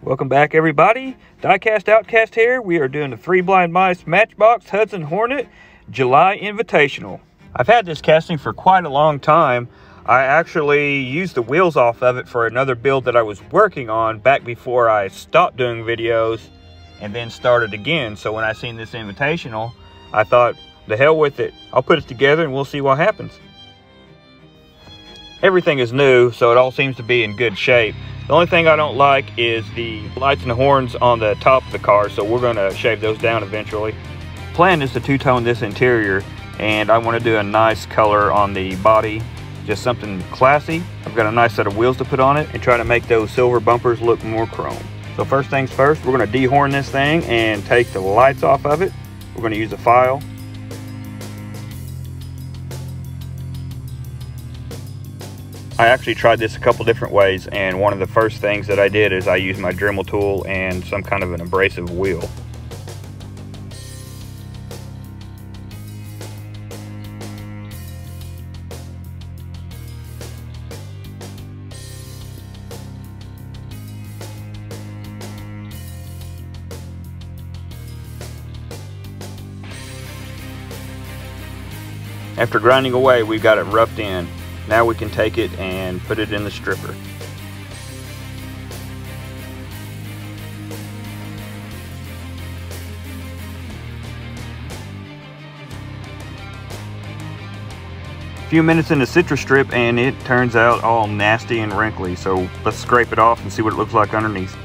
Welcome back, everybody. Diecast Outcast here. We are doing the 3 Blind Mice Matchbox Hudson Hornet July Invitational. I've had this casting for quite a long time. I actually used the wheels off of it for another build that I was working on back before I stopped doing videos and then started again. So when I seen this Invitational, I thought, the hell with it. I'll put it together and we'll see what happens. Everything is new, so it all seems to be in good shape. The only thing I don't like is the lights and the horns on the top of the car, so we're gonna shave those down eventually. Plan is to two-tone this interior, and I wanna do a nice color on the body, just something classy. I've got a nice set of wheels to put on it and try to make those silver bumpers look more chrome. So first things first, we're gonna dehorn this thing and take the lights off of it. We're gonna use a file. I actually tried this a couple different ways, and one of the first things that I did is I used my Dremel tool and some kind of an abrasive wheel. After grinding away, we've got it roughed in. Now we can take it and put it in the stripper. A few minutes in the citrus strip and it turns out all nasty and wrinkly, so let's scrape it off and see what it looks like underneath.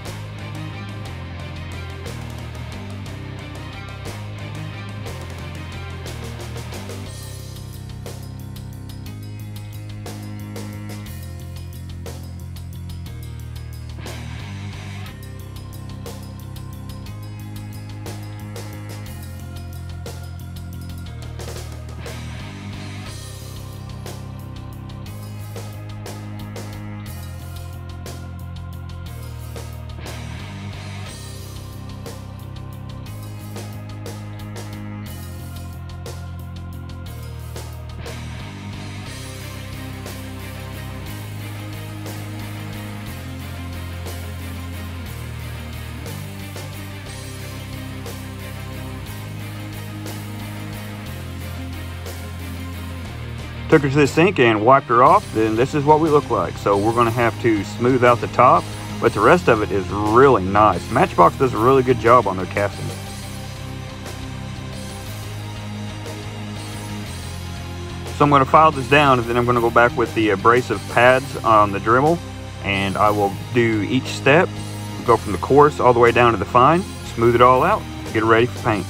Took her to the sink and wiped her off, then this is what we look like. So we're going to have to smooth out the top, but the rest of it is really nice. Matchbox does a really good job on their casting. So I'm going to file this down, and then I'm going to go back with the abrasive pads on the Dremel, and I will do each step, go from the coarse all the way down to the fine, smooth it all out, get it ready for paint.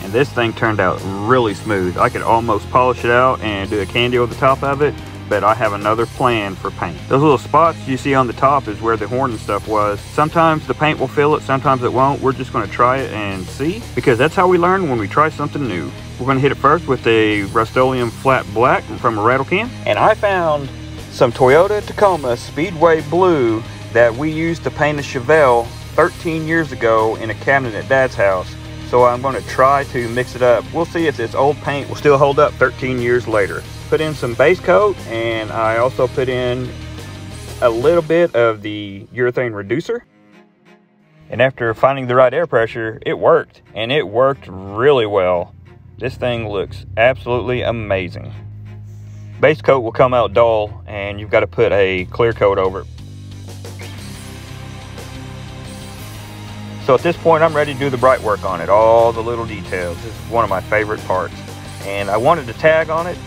And this thing turned out really smooth. I could almost polish it out and do a candy over the top of it, but I have another plan for paint. Those little spots you see on the top is where the horn and stuff was. Sometimes the paint will fill it, sometimes it won't. We're just gonna try it and see, because that's how we learn when we try something new. We're gonna hit it first with a Rust-Oleum flat black from a rattle can. And I found some Toyota Tacoma Speedway Blue that we used to paint a Chevelle 13 years ago in a cabinet at Dad's house. So I'm going to try to mix it up. We'll see if this old paint will still hold up 13 years later. Put in some base coat, and I also put in a little bit of the urethane reducer. And after finding the right air pressure, it worked, and it worked really well. This thing looks absolutely amazing. Base coat will come out dull, and you've got to put a clear coat over it. So at this point, I'm ready to do the bright work on it, all the little details. This is one of my favorite parts. And I wanted to tag on it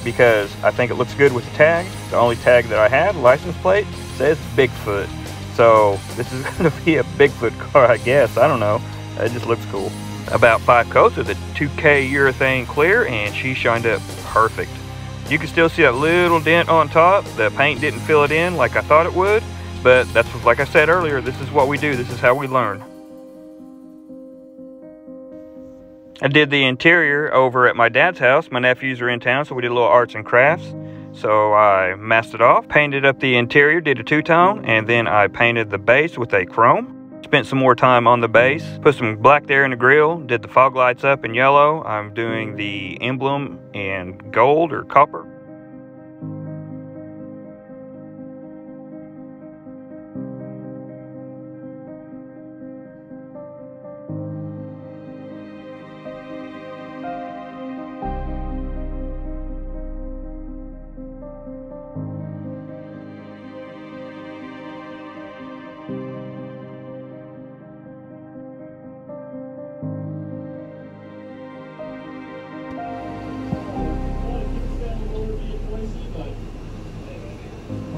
because I think it looks good with the tag. The only tag that I had, license plate, says Bigfoot. So this is gonna be a Bigfoot car, I guess. I don't know, it just looks cool. About 5 coats of the 2K urethane clear, and she shined up perfect. You can still see that little dent on top. The paint didn't fill it in like I thought it would, but that's like I said earlier, this is what we do, this is how we learn. I did the interior over at my dad's house. My nephews are in town, so we did a little arts and crafts. So I masked it off, painted up the interior, did a two-tone, and then I painted the base with a chrome. Spent some more time on the base, put some black there in the grill, did the fog lights up in yellow. I'm doing the emblem in gold or copper.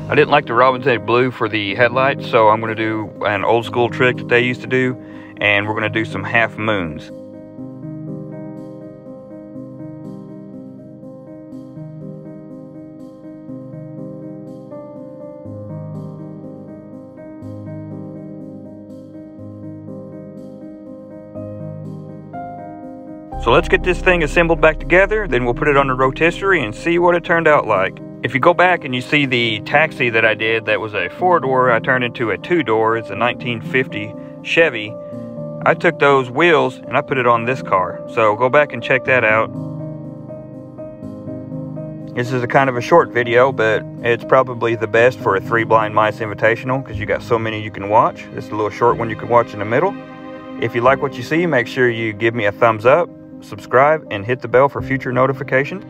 I didn't like the Robin's Egg blue for the headlights, so I'm going to do an old school trick that they used to do, and we're going to do some half moons. So let's get this thing assembled back together, then we'll put it on the rotisserie and see what it turned out like. If you go back and you see the taxi that I did that was a 4-door, I turned into a 2-door. It's a 1950 Chevy. I took those wheels and I put it on this car. So go back and check that out. This is a kind of a short video, but it's probably the best for a 3 Blind Mice Invitational because you got so many you can watch. This is a little short one you can watch in the middle. If you like what you see, make sure you give me a thumbs up, subscribe, and hit the bell for future notifications.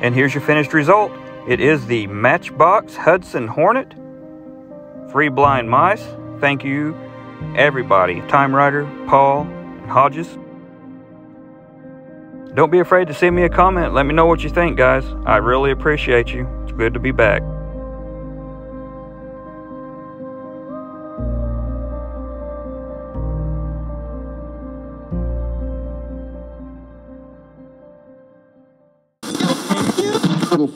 And here's your finished result. It is the Matchbox Hudson Hornet 3 Blind Mice. Thank you everybody, Time Rider, Paul, and Hodges. Don't be afraid to send me a comment. Let me know what you think, guys. I really appreciate you. It's good to be back. Little